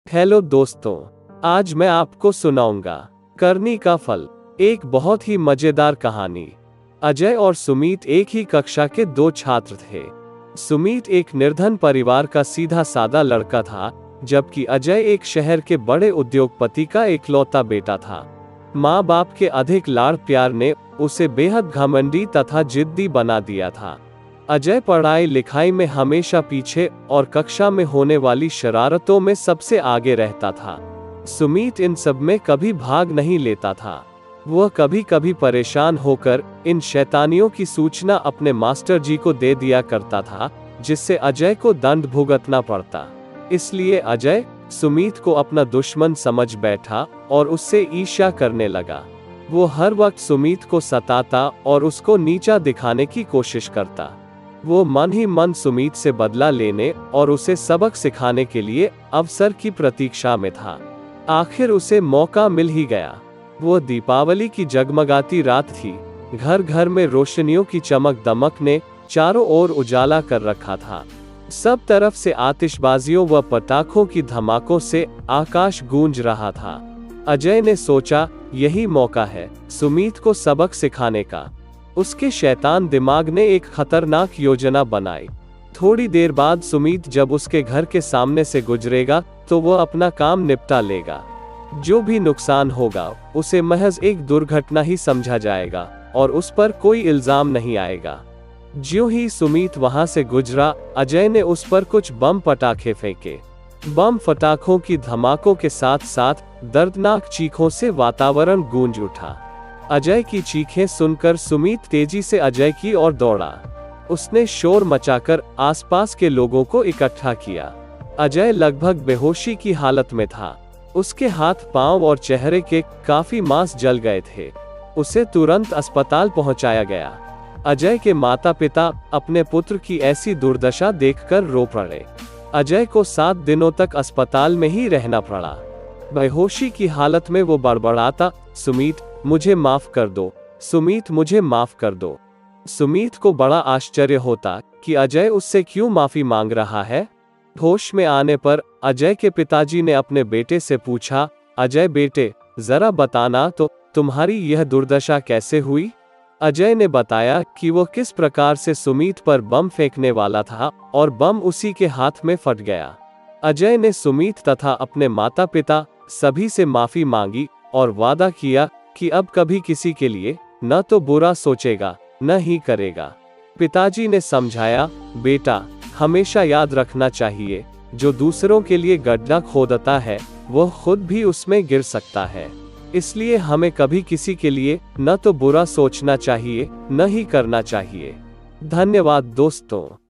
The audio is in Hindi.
हेलो दोस्तों, आज मैं आपको सुनाऊंगा करनी का फल, एक बहुत ही मजेदार कहानी। अजय और सुमीत एक ही कक्षा के दो छात्र थे। सुमीत एक निर्धन परिवार का सीधा सादा लड़का था, जबकि अजय एक शहर के बड़े उद्योगपति का इकलौता बेटा था। माँ बाप के अधिक लाड़ प्यार ने उसे बेहद घमंडी तथा जिद्दी बना दिया था। अजय पढ़ाई लिखाई में हमेशा पीछे और कक्षा में होने वाली शरारतों में सबसे आगे रहता था। सुमीत इन सब में कभी भाग नहीं लेता था। वह कभी कभी परेशान होकर इन शैतानियों की सूचना अपने मास्टर जी को दे दिया करता था, जिससे अजय को दंड भुगतना पड़ता। इसलिए अजय सुमीत को अपना दुश्मन समझ बैठा और उससे ईर्ष्या करने लगा। वो हर वक्त सुमीत को सताता और उसको नीचा दिखाने की कोशिश करता। वो मन ही मन सुमीत से बदला लेने और उसे सबक सिखाने के लिए अवसर की प्रतीक्षा में था। आखिर उसे मौका मिल ही गया। वो दीपावली की जगमगाती रात थी। घर घर में रोशनियों की चमक दमक ने चारों ओर उजाला कर रखा था। सब तरफ से आतिशबाजियों व पटाखों की धमाकों से आकाश गूंज रहा था। अजय ने सोचा, यही मौका है सुमीत को सबक सिखाने का। उसके शैतान दिमाग ने एक खतरनाक योजना बनाई। थोड़ी देर बाद सुमीत जब उसके घर के सामने से गुजरेगा तो वह अपना काम निपटा लेगा। जो भी नुकसान होगा उसे महज एक दुर्घटना ही समझा जाएगा और उस पर कोई इल्जाम नहीं आएगा। ज्यों ही सुमीत वहां से गुजरा, अजय ने उस पर कुछ बम पटाखे फेंके। बम फटाखों की धमाकों के साथ साथ दर्दनाक चीखों से वातावरण गूंज उठा। अजय की चीखें सुनकर सुमीत तेजी से अजय की ओर दौड़ा। उसने शोर मचाकर आसपास के लोगों को इकट्ठा किया। अजय लगभग बेहोशी की हालत में था। उसके हाथ, पांव और चेहरे के काफी मांस जल गए थे। उसे तुरंत अस्पताल पहुंचाया गया। अजय के माता पिता अपने पुत्र की ऐसी दुर्दशा देखकर रो पड़े। अजय को 7 दिनों तक अस्पताल में ही रहना पड़ा। बेहोशी की हालत में वो बड़बड़ाता, सुमीत मुझे माफ कर दो, सुमीत मुझे माफ कर दो। सुमीत को बड़ा आश्चर्य होता कि अजय उससे क्यों माफी मांग रहा है। होश में आने पर अजय के पिताजी ने अपने बेटे से पूछा, अजय बेटे, जरा बताना तो तुम्हारी यह दुर्दशा कैसे हुई। अजय ने बताया कि वो किस प्रकार से सुमीत पर बम फेंकने वाला था और बम उसी के हाथ में फट गया। अजय ने सुमीत तथा अपने माता पिता सभी से माफी मांगी और वादा किया कि अब कभी किसी के लिए न तो बुरा सोचेगा न ही करेगा। पिताजी ने समझाया, बेटा, हमेशा याद रखना चाहिए, जो दूसरों के लिए गड्ढा खोदता है वह खुद भी उसमें गिर सकता है। इसलिए हमें कभी किसी के लिए न तो बुरा सोचना चाहिए न ही करना चाहिए। धन्यवाद दोस्तों।